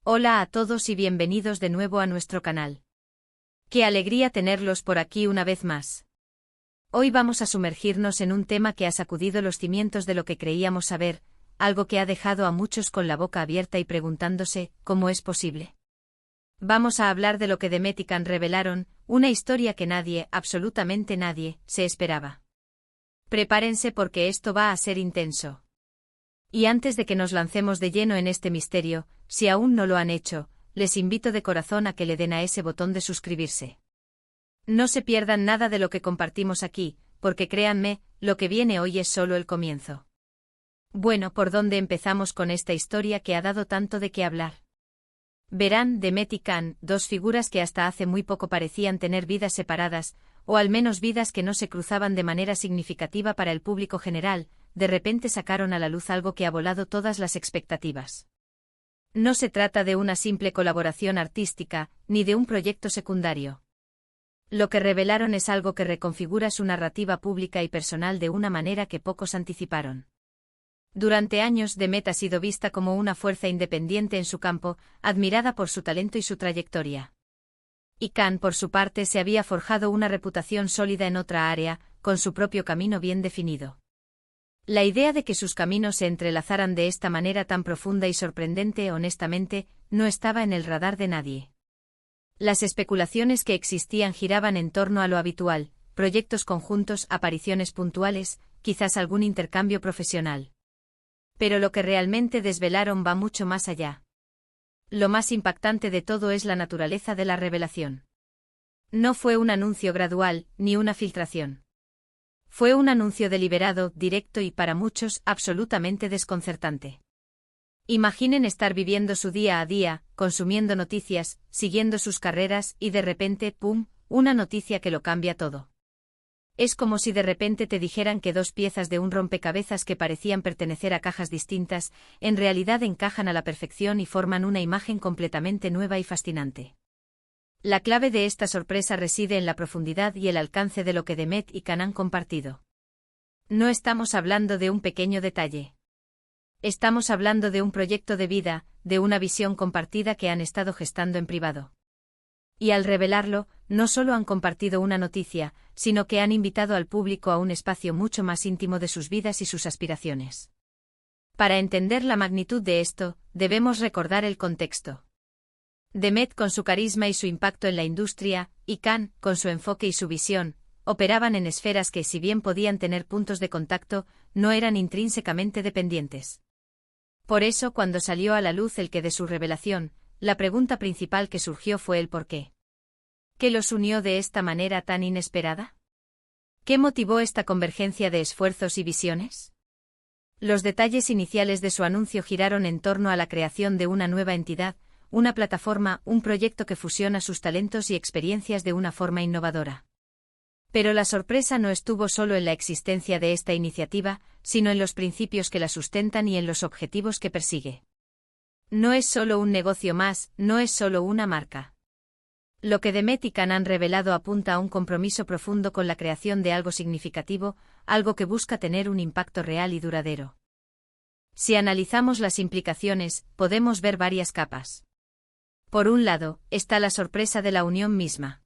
Hola a todos y bienvenidos de nuevo a nuestro canal. Qué alegría tenerlos por aquí una vez más. Hoy vamos a sumergirnos en un tema que ha sacudido los cimientos de lo que creíamos saber, algo que ha dejado a muchos con la boca abierta y preguntándose, ¿cómo es posible? Vamos a hablar de lo que Demet y Can revelaron, una historia que nadie, absolutamente nadie, se esperaba. Prepárense porque esto va a ser intenso. Y antes de que nos lancemos de lleno en este misterio, si aún no lo han hecho, les invito de corazón a que le den a ese botón de suscribirse. No se pierdan nada de lo que compartimos aquí, porque créanme, lo que viene hoy es solo el comienzo. Bueno, ¿por dónde empezamos con esta historia que ha dado tanto de qué hablar? Verán, Demet y Can, dos figuras que hasta hace muy poco parecían tener vidas separadas, o al menos vidas que no se cruzaban de manera significativa para el público general, de repente sacaron a la luz algo que ha volado todas las expectativas. No se trata de una simple colaboración artística, ni de un proyecto secundario. Lo que revelaron es algo que reconfigura su narrativa pública y personal de una manera que pocos anticiparon. Durante años Demet ha sido vista como una fuerza independiente en su campo, admirada por su talento y su trayectoria. Y Can, por su parte, se había forjado una reputación sólida en otra área, con su propio camino bien definido. La idea de que sus caminos se entrelazaran de esta manera tan profunda y sorprendente, honestamente, no estaba en el radar de nadie. Las especulaciones que existían giraban en torno a lo habitual: proyectos conjuntos, apariciones puntuales, quizás algún intercambio profesional. Pero lo que realmente desvelaron va mucho más allá. Lo más impactante de todo es la naturaleza de la revelación. No fue un anuncio gradual, ni una filtración. Fue un anuncio deliberado, directo y, para muchos, absolutamente desconcertante. Imaginen estar viviendo su día a día, consumiendo noticias, siguiendo sus carreras y de repente, ¡pum!, una noticia que lo cambia todo. Es como si de repente te dijeran que dos piezas de un rompecabezas que parecían pertenecer a cajas distintas, en realidad encajan a la perfección y forman una imagen completamente nueva y fascinante. La clave de esta sorpresa reside en la profundidad y el alcance de lo que Demet y Can han compartido. No estamos hablando de un pequeño detalle. Estamos hablando de un proyecto de vida, de una visión compartida que han estado gestando en privado. Y al revelarlo, no solo han compartido una noticia, sino que han invitado al público a un espacio mucho más íntimo de sus vidas y sus aspiraciones. Para entender la magnitud de esto, debemos recordar el contexto. Demet, con su carisma y su impacto en la industria, y Can, con su enfoque y su visión, operaban en esferas que, si bien podían tener puntos de contacto, no eran intrínsecamente dependientes. Por eso, cuando salió a la luz el qué de su revelación, la pregunta principal que surgió fue el por qué. ¿Qué los unió de esta manera tan inesperada? ¿Qué motivó esta convergencia de esfuerzos y visiones? Los detalles iniciales de su anuncio giraron en torno a la creación de una nueva entidad, una plataforma, un proyecto que fusiona sus talentos y experiencias de una forma innovadora. Pero la sorpresa no estuvo solo en la existencia de esta iniciativa, sino en los principios que la sustentan y en los objetivos que persigue. No es solo un negocio más, no es solo una marca. Lo que Demet y Can han revelado apunta a un compromiso profundo con la creación de algo significativo, algo que busca tener un impacto real y duradero. Si analizamos las implicaciones, podemos ver varias capas. Por un lado, está la sorpresa de la unión misma.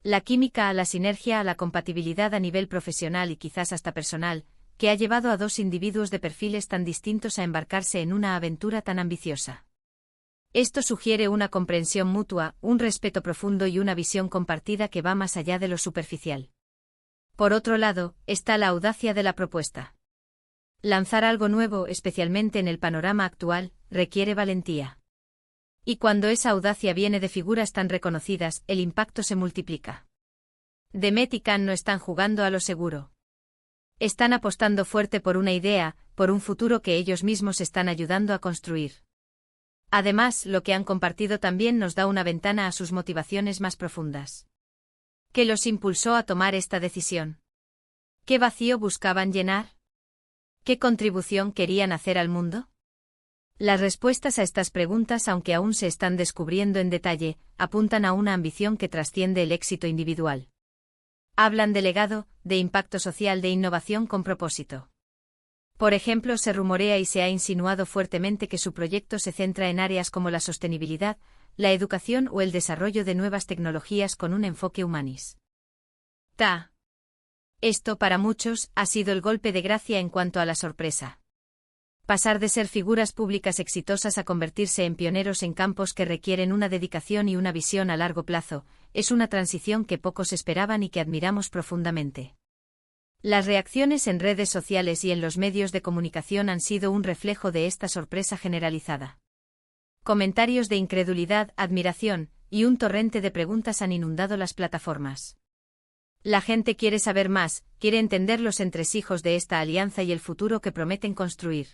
La química, la sinergia, la compatibilidad a nivel profesional y quizás hasta personal, que ha llevado a dos individuos de perfiles tan distintos a embarcarse en una aventura tan ambiciosa. Esto sugiere una comprensión mutua, un respeto profundo y una visión compartida que va más allá de lo superficial. Por otro lado, está la audacia de la propuesta. Lanzar algo nuevo, especialmente en el panorama actual, requiere valentía. Y cuando esa audacia viene de figuras tan reconocidas, el impacto se multiplica. Demet y Can no están jugando a lo seguro. Están apostando fuerte por una idea, por un futuro que ellos mismos están ayudando a construir. Además, lo que han compartido también nos da una ventana a sus motivaciones más profundas. ¿Qué los impulsó a tomar esta decisión? ¿Qué vacío buscaban llenar? ¿Qué contribución querían hacer al mundo? Las respuestas a estas preguntas, aunque aún se están descubriendo en detalle, apuntan a una ambición que trasciende el éxito individual. Hablan de legado, de impacto social, de innovación con propósito. Por ejemplo, se rumorea y se ha insinuado fuertemente que su proyecto se centra en áreas como la sostenibilidad, la educación o el desarrollo de nuevas tecnologías con un enfoque humanista. Esto, para muchos, ha sido el golpe de gracia en cuanto a la sorpresa. Pasar de ser figuras públicas exitosas a convertirse en pioneros en campos que requieren una dedicación y una visión a largo plazo, es una transición que pocos esperaban y que admiramos profundamente. Las reacciones en redes sociales y en los medios de comunicación han sido un reflejo de esta sorpresa generalizada. Comentarios de incredulidad, admiración, y un torrente de preguntas han inundado las plataformas. La gente quiere saber más, quiere entender los entresijos de esta alianza y el futuro que prometen construir.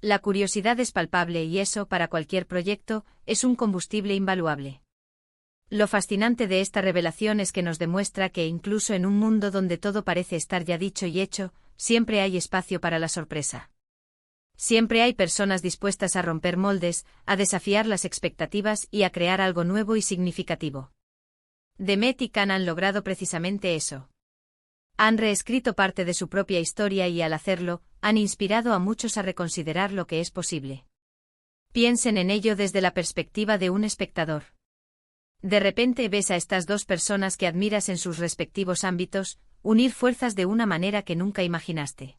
La curiosidad es palpable y eso, para cualquier proyecto, es un combustible invaluable. Lo fascinante de esta revelación es que nos demuestra que incluso en un mundo donde todo parece estar ya dicho y hecho, siempre hay espacio para la sorpresa. Siempre hay personas dispuestas a romper moldes, a desafiar las expectativas y a crear algo nuevo y significativo. Demet y Khan han logrado precisamente eso. Han reescrito parte de su propia historia y al hacerlo, han inspirado a muchos a reconsiderar lo que es posible. Piensen en ello desde la perspectiva de un espectador. De repente ves a estas dos personas que admiras en sus respectivos ámbitos, unir fuerzas de una manera que nunca imaginaste.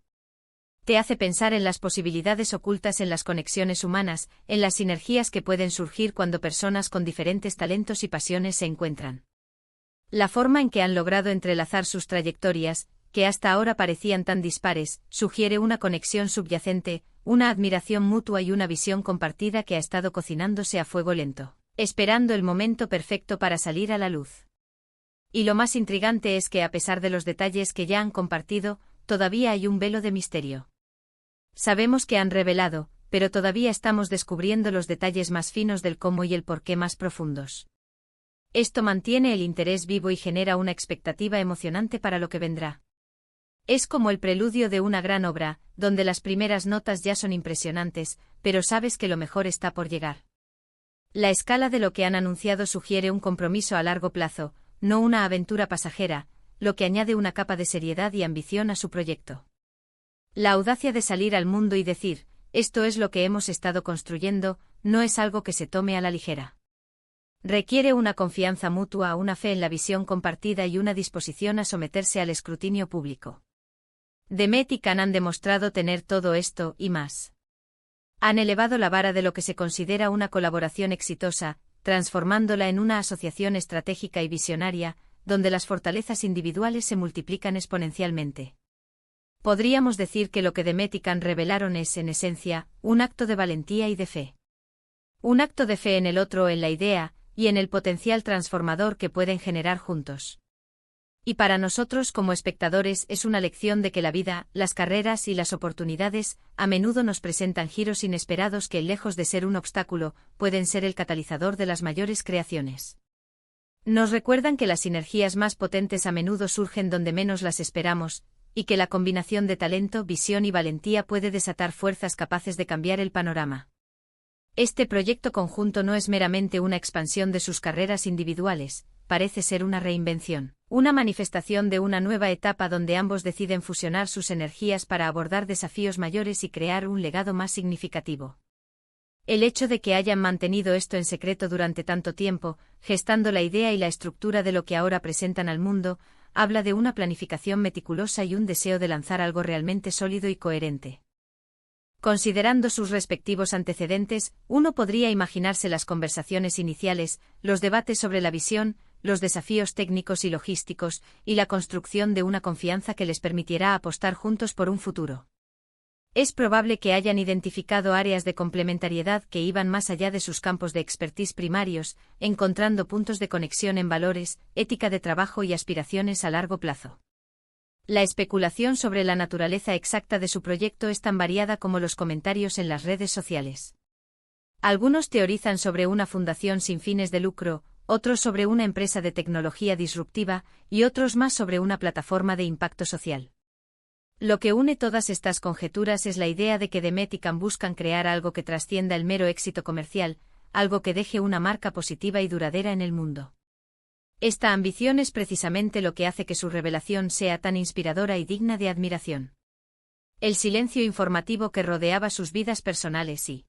Te hace pensar en las posibilidades ocultas en las conexiones humanas, en las sinergias que pueden surgir cuando personas con diferentes talentos y pasiones se encuentran. La forma en que han logrado entrelazar sus trayectorias, que hasta ahora parecían tan dispares, sugiere una conexión subyacente, una admiración mutua y una visión compartida que ha estado cocinándose a fuego lento, esperando el momento perfecto para salir a la luz. Y lo más intrigante es que a pesar de los detalles que ya han compartido, todavía hay un velo de misterio. Sabemos que han revelado, pero todavía estamos descubriendo los detalles más finos del cómo y el por qué más profundos. Esto mantiene el interés vivo y genera una expectativa emocionante para lo que vendrá. Es como el preludio de una gran obra, donde las primeras notas ya son impresionantes, pero sabes que lo mejor está por llegar. La escala de lo que han anunciado sugiere un compromiso a largo plazo, no una aventura pasajera, lo que añade una capa de seriedad y ambición a su proyecto. La audacia de salir al mundo y decir, esto es lo que hemos estado construyendo, no es algo que se tome a la ligera. Requiere una confianza mutua, una fe en la visión compartida y una disposición a someterse al escrutinio público. Demet y Khan han demostrado tener todo esto y más. Han elevado la vara de lo que se considera una colaboración exitosa, transformándola en una asociación estratégica y visionaria, donde las fortalezas individuales se multiplican exponencialmente. Podríamos decir que lo que Demet y Khan revelaron es, en esencia, un acto de valentía y de fe. Un acto de fe en el otro, en la idea, y en el potencial transformador que pueden generar juntos. Y para nosotros como espectadores es una lección de que la vida, las carreras y las oportunidades, a menudo nos presentan giros inesperados que, lejos de ser un obstáculo, pueden ser el catalizador de las mayores creaciones. Nos recuerdan que las sinergias más potentes a menudo surgen donde menos las esperamos, y que la combinación de talento, visión y valentía puede desatar fuerzas capaces de cambiar el panorama. Este proyecto conjunto no es meramente una expansión de sus carreras individuales, parece ser una reinvención, una manifestación de una nueva etapa donde ambos deciden fusionar sus energías para abordar desafíos mayores y crear un legado más significativo. El hecho de que hayan mantenido esto en secreto durante tanto tiempo, gestando la idea y la estructura de lo que ahora presentan al mundo, habla de una planificación meticulosa y un deseo de lanzar algo realmente sólido y coherente. Considerando sus respectivos antecedentes, uno podría imaginarse las conversaciones iniciales, los debates sobre la visión, los desafíos técnicos y logísticos, y la construcción de una confianza que les permitirá apostar juntos por un futuro. Es probable que hayan identificado áreas de complementariedad que iban más allá de sus campos de expertise primarios, encontrando puntos de conexión en valores, ética de trabajo y aspiraciones a largo plazo. La especulación sobre la naturaleza exacta de su proyecto es tan variada como los comentarios en las redes sociales. Algunos teorizan sobre una fundación sin fines de lucro, otros sobre una empresa de tecnología disruptiva, y otros más sobre una plataforma de impacto social. Lo que une todas estas conjeturas es la idea de que Demet y Khan buscan crear algo que trascienda el mero éxito comercial, algo que deje una marca positiva y duradera en el mundo. Esta ambición es precisamente lo que hace que su revelación sea tan inspiradora y digna de admiración. El silencio informativo que rodeaba sus vidas personales y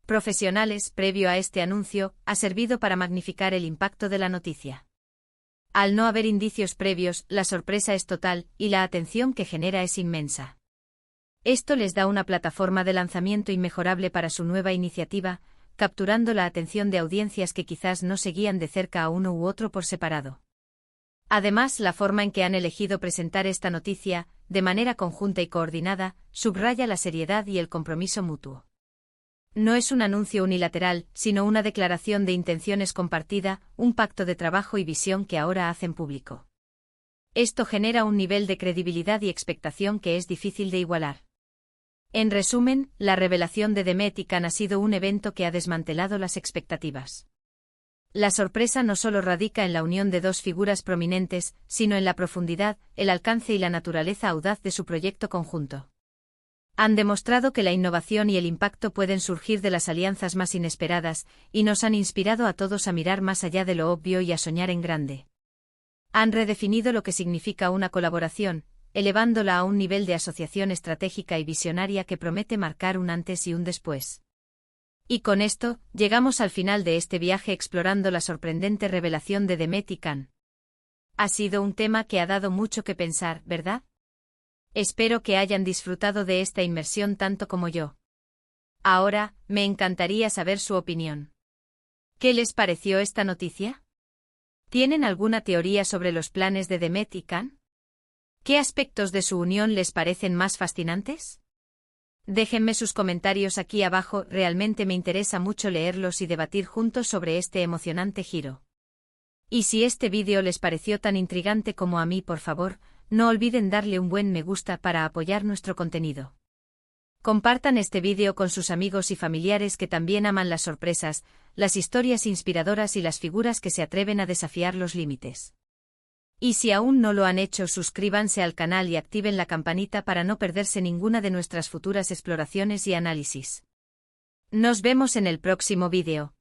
profesionales previo a este anuncio ha servido para magnificar el impacto de la noticia. Al no haber indicios previos, la sorpresa es total y la atención que genera es inmensa. Esto les da una plataforma de lanzamiento inmejorable para su nueva iniciativa, capturando la atención de audiencias que quizás no seguían de cerca a uno u otro por separado. Además, la forma en que han elegido presentar esta noticia, de manera conjunta y coordinada, subraya la seriedad y el compromiso mutuo. No es un anuncio unilateral, sino una declaración de intenciones compartida, un pacto de trabajo y visión que ahora hacen público. Esto genera un nivel de credibilidad y expectación que es difícil de igualar. En resumen, la revelación de Demet y Can ha sido un evento que ha desmantelado las expectativas. La sorpresa no solo radica en la unión de dos figuras prominentes, sino en la profundidad, el alcance y la naturaleza audaz de su proyecto conjunto. Han demostrado que la innovación y el impacto pueden surgir de las alianzas más inesperadas, y nos han inspirado a todos a mirar más allá de lo obvio y a soñar en grande. Han redefinido lo que significa una colaboración, elevándola a un nivel de asociación estratégica y visionaria que promete marcar un antes y un después. Y con esto, llegamos al final de este viaje explorando la sorprendente revelación de Demet y Can. Ha sido un tema que ha dado mucho que pensar, ¿verdad? Espero que hayan disfrutado de esta inmersión tanto como yo. Ahora, me encantaría saber su opinión. ¿Qué les pareció esta noticia? ¿Tienen alguna teoría sobre los planes de Demet y Can? ¿Qué aspectos de su unión les parecen más fascinantes? Déjenme sus comentarios aquí abajo, realmente me interesa mucho leerlos y debatir juntos sobre este emocionante giro. Y si este vídeo les pareció tan intrigante como a mí, por favor, no olviden darle un buen me gusta para apoyar nuestro contenido. Compartan este vídeo con sus amigos y familiares que también aman las sorpresas, las historias inspiradoras y las figuras que se atreven a desafiar los límites. Y si aún no lo han hecho, suscríbanse al canal y activen la campanita para no perderse ninguna de nuestras futuras exploraciones y análisis. Nos vemos en el próximo vídeo.